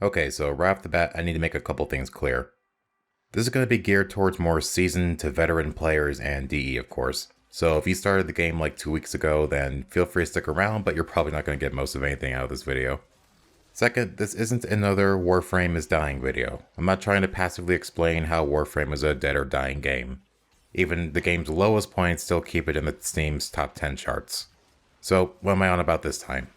Okay, so right off the bat, I need to make a couple things clear. This is going to be geared towards more seasoned to veteran players and DE, of course. So if you started the game like 2 weeks ago, then feel free to stick around, but you're probably not going to get most of anything out of this video. Second, this isn't another Warframe is dying video. I'm not trying to passively explain how Warframe is a dead or dying game. Even the game's lowest points still keep it in the Steam's top 10 charts. So what am I on about this time?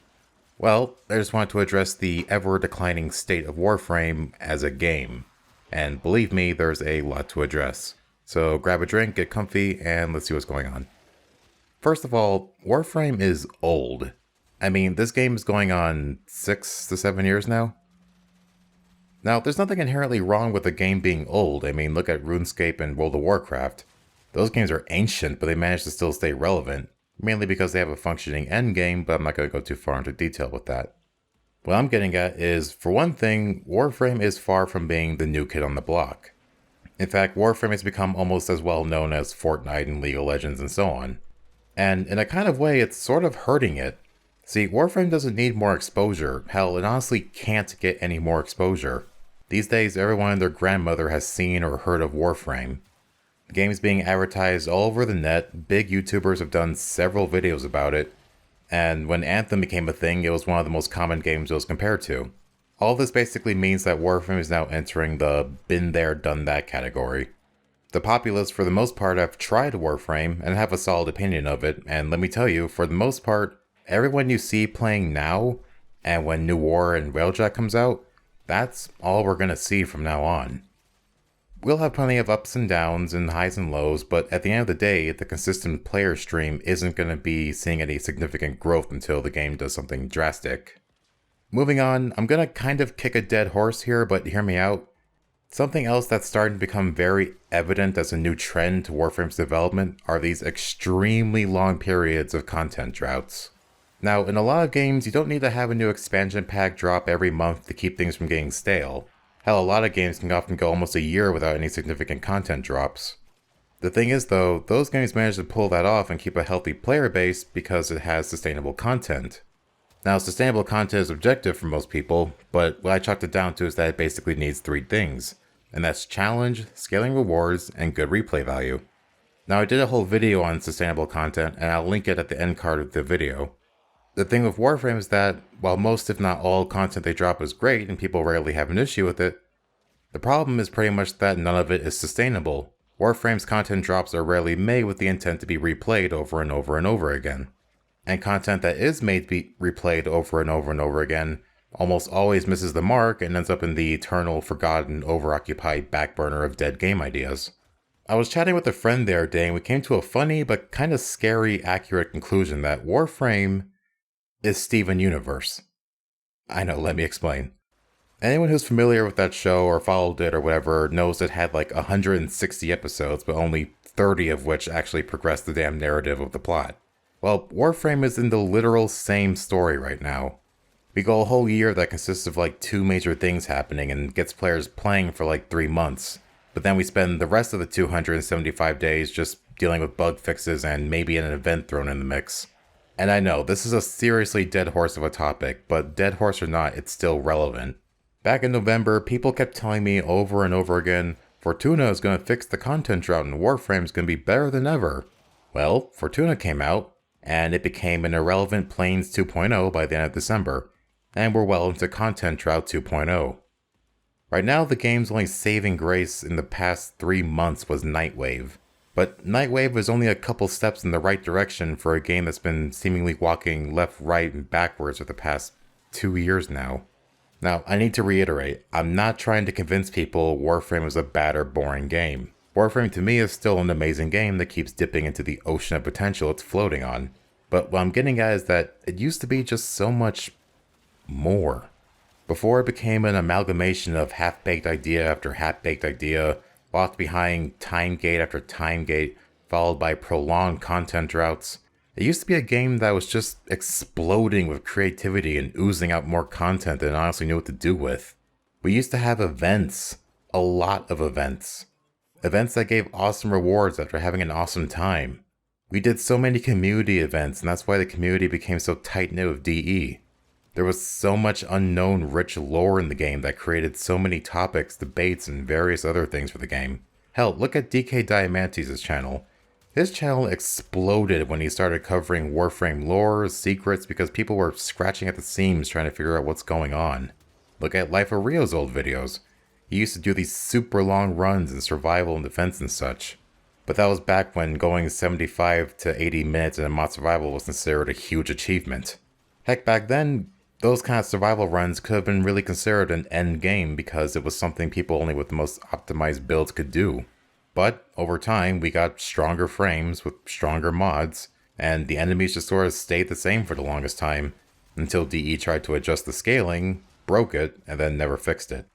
Well, I just want to address the ever-declining state of Warframe as a game. And believe me, there's a lot to address. So grab a drink, get comfy, and let's see what's going on. First of all, Warframe is old. I mean, this game is going on 6 to 7 years now. Now, there's nothing inherently wrong with a game being old. I mean, look at RuneScape and World of Warcraft. Those games are ancient, but they manage to still stay relevant. Mainly because they have a functioning endgame, but I'm not going to go too far into detail with that. What I'm getting at is, for one thing, Warframe is far from being the new kid on the block. In fact, Warframe has become almost as well known as Fortnite and League of Legends and so on. And in a kind of way, it's sort of hurting it. See, Warframe doesn't need more exposure. Hell, it honestly can't get any more exposure. These days, everyone and their grandmother has seen or heard of Warframe. The game is being advertised all over the net, big YouTubers have done several videos about it, and when Anthem became a thing, it was one of the most common games it was compared to. All this basically means that Warframe is now entering the been there done that category. The populace for the most part have tried Warframe and have a solid opinion of it, and let me tell you, for the most part, everyone you see playing now, and when New War and Railjack comes out, that's all we're gonna see from now on. We'll have plenty of ups and downs and highs and lows, but at the end of the day, the consistent player stream isn't going to be seeing any significant growth until the game does something drastic. Moving on, I'm going to kind of kick a dead horse here, but hear me out. Something else that's starting to become very evident as a new trend to Warframe's development are these extremely long periods of content droughts. Now, in a lot of games, you don't need to have a new expansion pack drop every month to keep things from getting stale. Hell, a lot of games can often go almost a year without any significant content drops. The thing is though, those games manage to pull that off and keep a healthy player base because it has sustainable content. Now, sustainable content is objective for most people, but what I chalked it down to is that it basically needs 3 things, and that's challenge, scaling rewards, and good replay value. Now, I did a whole video on sustainable content, and I'll link it at the end card of the video. The thing with Warframe is that, while most if not all content they drop is great and people rarely have an issue with it, the problem is pretty much that none of it is sustainable. Warframe's content drops are rarely made with the intent to be replayed over and over and over again. And content that is made to be replayed over and over and over again almost always misses the mark and ends up in the eternal, forgotten, overoccupied backburner of dead game ideas. I was chatting with a friend the other day and we came to a funny but kind of scary accurate conclusion that Warframe is Steven Universe. I know, let me explain. Anyone who's familiar with that show or followed it or whatever knows it had like 160 episodes, but only 30 of which actually progressed the damn narrative of the plot. Well, Warframe is in the literal same story right now. We go a whole year that consists of like 2 major things happening and gets players playing for like 3 months. But then we spend the rest of the 275 days just dealing with bug fixes and maybe an event thrown in the mix. And I know, this is a seriously dead horse of a topic, but dead horse or not, it's still relevant. Back in November, people kept telling me over and over again, Fortuna is going to fix the content drought and Warframe is going to be better than ever. Well, Fortuna came out, and it became an irrelevant Plains 2.0 by the end of December, and we're well into content drought 2.0. Right now, the game's only saving grace in the past 3 months was Nightwave. But Nightwave is only a couple steps in the right direction for a game that's been seemingly walking left, right, and backwards for the past 2 years now. Now, I need to reiterate, I'm not trying to convince people Warframe is a bad or boring game. Warframe to me is still an amazing game that keeps dipping into the ocean of potential it's floating on. But what I'm getting at is that it used to be just so much more. Before it became an amalgamation of half-baked idea after half-baked idea, locked behind time gate after time gate, followed by prolonged content droughts. It used to be a game that was just exploding with creativity and oozing out more content than it honestly knew what to do with. We used to have events. A lot of events. Events that gave awesome rewards after having an awesome time. We did so many community events, and that's why the community became so tight-knit with DE. There was so much unknown rich lore in the game that created so many topics, debates, and various other things for the game. Hell, look at DK Diamantes' channel. His channel exploded when he started covering Warframe lore, secrets, because people were scratching at the seams trying to figure out what's going on. Look at Life of Rio's old videos. He used to do these super long runs in survival and defense and such. But that was back when going 75 to 80 minutes in a mod survival was considered a huge achievement. Heck, back then, those kind of survival runs could have been really considered an end game because it was something people only with the most optimized builds could do. But over time, we got stronger frames with stronger mods, and the enemies just sort of stayed the same for the longest time, until DE tried to adjust the scaling, broke it, and then never fixed it.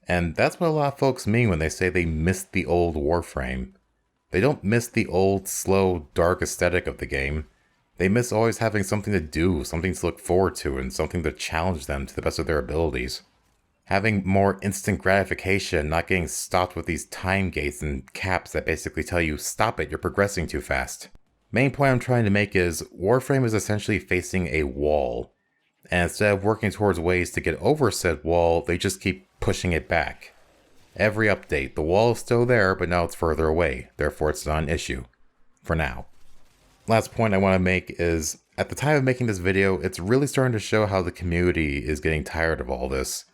And that's what a lot of folks mean when they say they missed the old Warframe. They don't miss the old, slow, dark aesthetic of the game. They miss always having something to do, something to look forward to, and something to challenge them to the best of their abilities. Having more instant gratification, not getting stopped with these time gates and caps that basically tell you, stop it, you're progressing too fast. Main point I'm trying to make is, Warframe is essentially facing a wall. And instead of working towards ways to get over said wall, they just keep pushing it back. Every update, the wall is still there, but now it's further away, therefore it's not an issue. For now. Last point I want to make is, at the time of making this video, it's really starting to show how the community is getting tired of all this.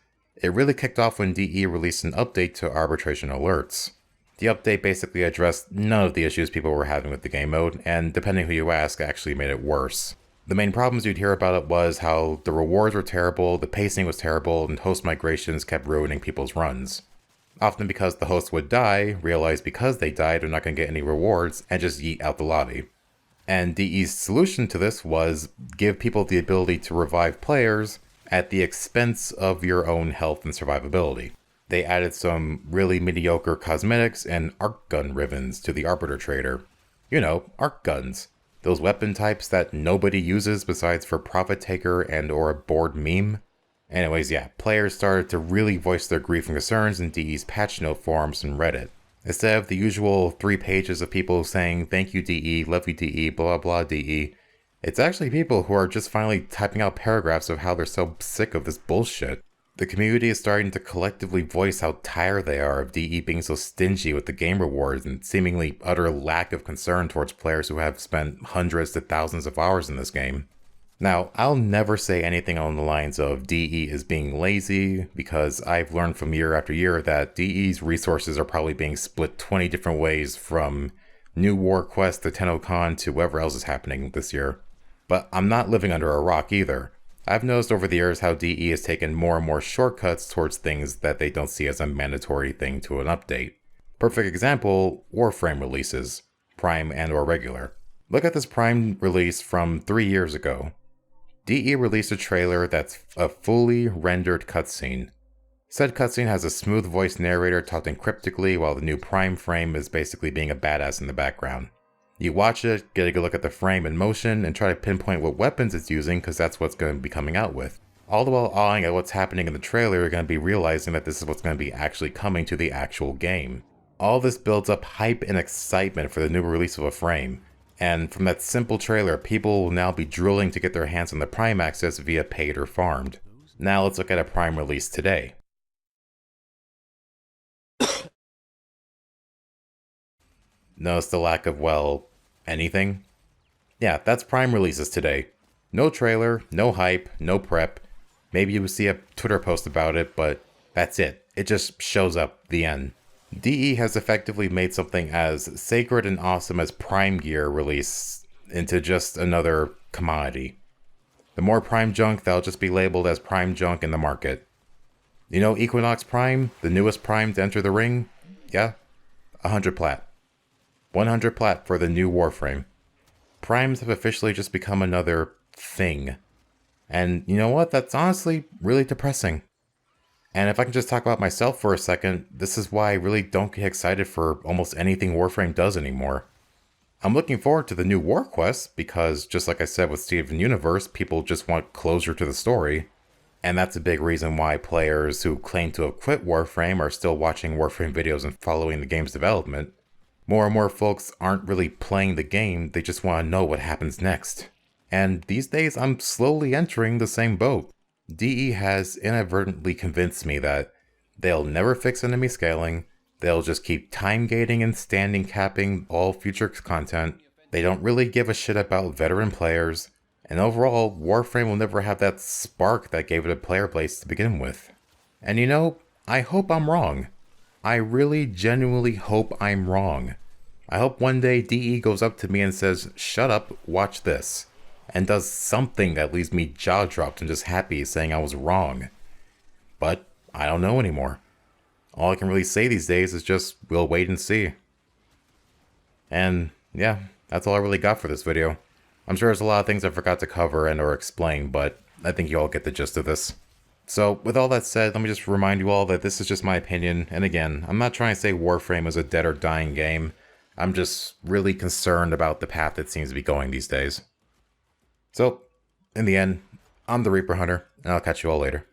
It really kicked off when DE released an update to arbitration alerts. The update basically addressed none of the issues people were having with the game mode, and depending who you ask, actually made it worse. The main problems you'd hear about it was how the rewards were terrible, the pacing was terrible, and host migrations kept ruining people's runs. Often because the host would die, realize because they died they're not going to get any rewards, and just yeet out the lobby. And DE's solution to this was give people the ability to revive players at the expense of your own health and survivability. They added some really mediocre cosmetics and arc gun ribbons to the Arbiter Trader. You know, arc guns. Those weapon types that nobody uses besides for profit taker and or a bored meme. Anyways, yeah, players started to really voice their grief and concerns in DE's patch note forums and Reddit. Instead of the usual 3 pages of people saying, thank you DE, love you DE, blah blah blah DE, it's actually people who are just finally typing out paragraphs of how they're so sick of this bullshit. The community is starting to collectively voice how tired they are of DE being so stingy with the game rewards and seemingly utter lack of concern towards players who have spent hundreds to thousands of hours in this game. Now, I'll never say anything on the lines of DE is being lazy, because I've learned from year after year that DE's resources are probably being split 20 different ways, from New War Quest to TennoCon to whatever else is happening this year. But I'm not living under a rock either. I've noticed over the years how DE has taken more and more shortcuts towards things that they don't see as a mandatory thing to an update. Perfect example, Warframe releases, Prime and or regular. Look at this Prime release from 3 years ago. DE released a trailer that's a fully rendered cutscene. Said cutscene has a smooth voice narrator talking cryptically while the new Prime frame is basically being a badass in the background. You watch it, get a good look at the frame in motion, and try to pinpoint what weapons it's using because that's what's going to be coming out with. All the while awing at what's happening in the trailer, you're going to be realizing that this is what's going to be actually coming to the actual game. All this builds up hype and excitement for the new release of a frame. And from that simple trailer, people will now be drooling to get their hands on the Prime access via paid or farmed. Now let's look at a Prime release today. Notice the lack of, well, anything? Yeah, that's Prime releases today. No trailer, no hype, no prep. Maybe you will see a Twitter post about it, but that's it. It just shows up, the end. DE has effectively made something as sacred and awesome as Prime Gear release into just another commodity. The more Prime junk, that'll just be labeled as Prime junk in the market. You know Equinox Prime, the newest Prime to enter the ring? Yeah? 100 plat. 100 plat for the new Warframe. Primes have officially just become another thing. And you know what? That's honestly really depressing. And if I can just talk about myself for a second, this is why I really don't get excited for almost anything Warframe does anymore. I'm looking forward to the new War Quest because, just like I said with Steven Universe, people just want closure to the story. And that's a big reason why players who claim to have quit Warframe are still watching Warframe videos and following the game's development. More and more folks aren't really playing the game, they just want to know what happens next. And these days I'm slowly entering the same boat. DE has inadvertently convinced me that they'll never fix enemy scaling, they'll just keep time gating and standing capping all future content, they don't really give a shit about veteran players, and overall, Warframe will never have that spark that gave it a player base to begin with. And you know, I hope I'm wrong. I really genuinely hope I'm wrong. I hope one day DE goes up to me and says, "Shut up, watch this," and does something that leaves me jaw dropped and just happy saying I was wrong. But I don't know anymore. All I can really say these days is just, we'll wait and see. And yeah, that's all I really got for this video. I'm sure there's a lot of things I forgot to cover and or explain, but I think you all get the gist of this. So with all that said, let me just remind you all that this is just my opinion, and again, I'm not trying to say Warframe is a dead or dying game. I'm just really concerned about the path it seems to be going these days. So, in the end, I'm the Reaper Hunter, and I'll catch you all later.